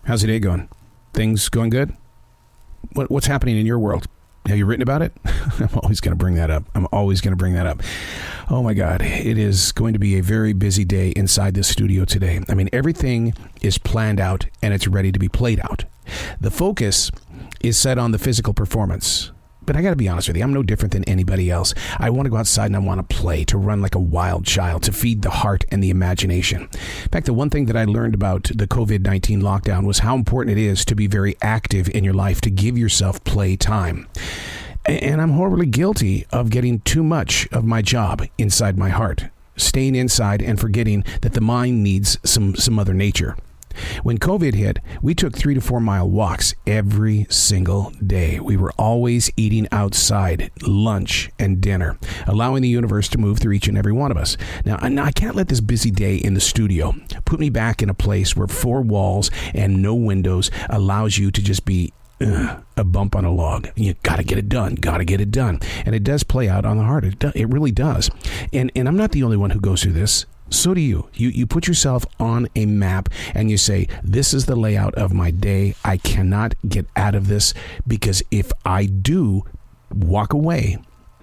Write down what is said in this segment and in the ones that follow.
How's the day going? Things going good? What's happening in your world? Have you written about it? I'm always going to bring that up. Oh my God, it is going to be a very busy day inside this studio today. I mean, everything is planned out and it's ready to be played out. The focus is set on the physical performance. But I got to be honest with you, I'm no different than anybody else. I want to go outside and I want to play, to run like a wild child, to feed the heart and the imagination. In fact, the one thing that I learned about the COVID-19 lockdown was how important it is to be very active in your life, to give yourself play time. And I'm horribly guilty of getting too much of my job inside my heart, staying inside and forgetting that the mind needs some Mother Nature. When COVID hit, we took 3 to 4 mile walks every single day. We were always eating outside, lunch and dinner, allowing the universe to move through each and every one of us. Now, I can't let this busy day in the studio put me back in a place where 4 walls and no windows allows you to just be a bump on a log. You got to get it done. And it does play out on the heart. It really does. And I'm not the only one who goes through this. So do you. You put yourself on a map and you say, this is the layout of my day. I cannot get out of this because if I do walk away,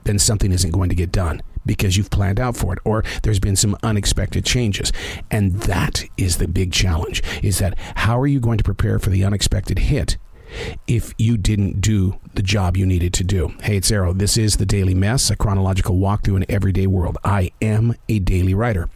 then something isn't going to get done because you've planned out for it or there's been some unexpected changes. And that is the big challenge, is that how are you going to prepare for the unexpected hit if you didn't do the job you needed to do? Hey, it's Arrow. This is The Daily Mess, a chronological walk through an everyday world. I am a daily writer.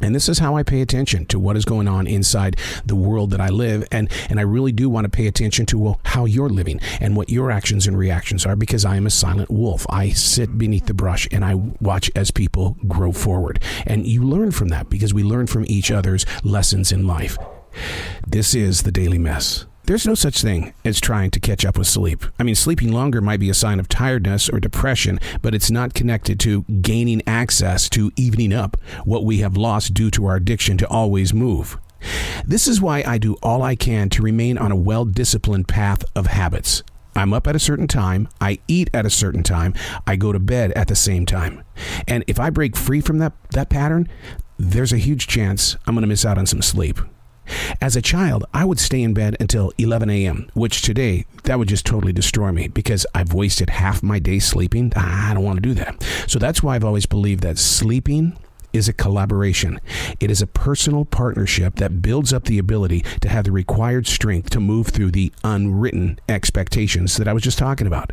And this is how I pay attention to what is going on inside the world that I live. And I really do want to pay attention to how you're living and what your actions and reactions are, because I am a silent wolf. I sit beneath the brush and I watch as people grow forward. And you learn from that because we learn from each other's lessons in life. This is The Daily Mess. There's no such thing as trying to catch up with sleep. I mean, sleeping longer might be a sign of tiredness or depression, but it's not connected to gaining access to evening up what we have lost due to our addiction to always move. This is why I do all I can to remain on a well-disciplined path of habits. I'm up at a certain time, I eat at a certain time, I go to bed at the same time. And if I break free from that pattern, there's a huge chance I'm going to miss out on some sleep. As a child, I would stay in bed until 11 a.m., which today, that would just totally destroy me because I've wasted half my day sleeping. I don't want to do that. So that's why I've always believed that sleeping is a collaboration. It is a personal partnership that builds up the ability to have the required strength to move through the unwritten expectations that I was just talking about.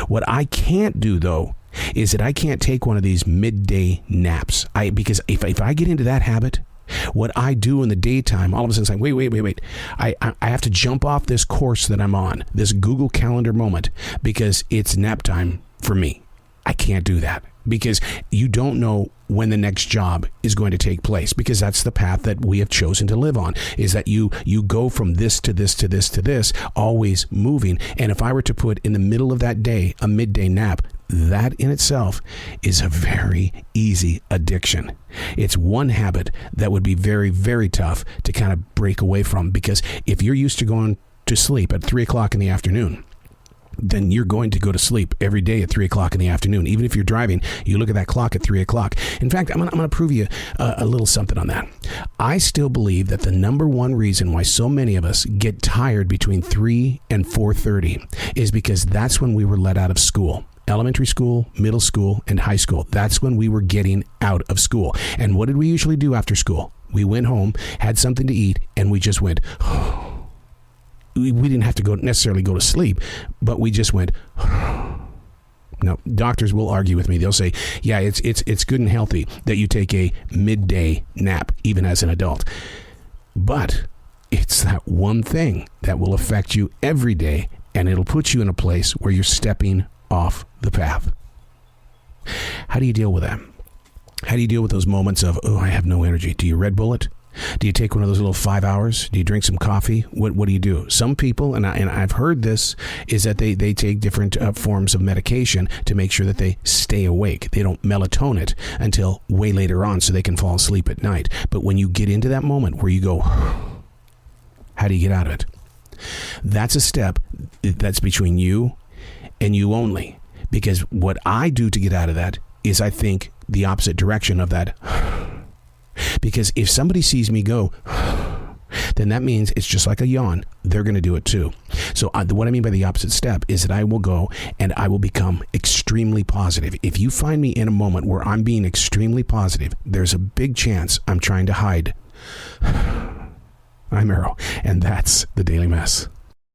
What I can't do, though, is that I can't take one of these midday naps. Because if I get into that habit, what I do in the daytime, all of a sudden it's like, wait. I have to jump off this course that I'm on, this Google Calendar moment, because it's nap time for me. I can't do that because you don't know when the next job is going to take place, because that's the path that we have chosen to live on, is that you go from this to this to this to this, always moving. And if I were to put in the middle of that day a midday nap, that in itself is a very easy addiction. It's one habit that would be very, very tough to kind of break away from, because if you're used to going to sleep at 3 o'clock in the afternoon, then you're going to go to sleep every day at 3 o'clock in the afternoon. Even if you're driving, you look at that clock at 3 o'clock. In fact, I'm going to prove you a little something on that. I still believe that the number one reason why so many of us get tired between 3 and 4:30 is because that's when we were let out of school. Elementary school, middle school, and high school. That's when we were getting out of school. And what did we usually do after school? We went home, had something to eat, and we just went, we didn't have to necessarily go to sleep, but we just went. Now, doctors will argue with me. They'll say, yeah, it's good and healthy that you take a midday nap, even as an adult. But it's that one thing that will affect you every day, and it'll put you in a place where you're stepping off the path. How do you deal with that? How do you deal with those moments of, I have no energy? Do you Red Bull it? Do you take one of those little 5 hours? Do you drink some coffee? What do you do? Some people, and I've heard this, is that they take different forms of medication to make sure that they stay awake. They don't melatonin it until way later on so they can fall asleep at night. But when you get into that moment where you go, how do you get out of it? That's a step that's between you and you only. Because what I do to get out of that is I think the opposite direction of that. Because if somebody sees me go, then that means it's just like a yawn. They're going to do it too. So what I mean by the opposite step is that I will go and I will become extremely positive. If you find me in a moment where I'm being extremely positive, there's a big chance I'm trying to hide. I'm Arrow, and that's the Daily Mess.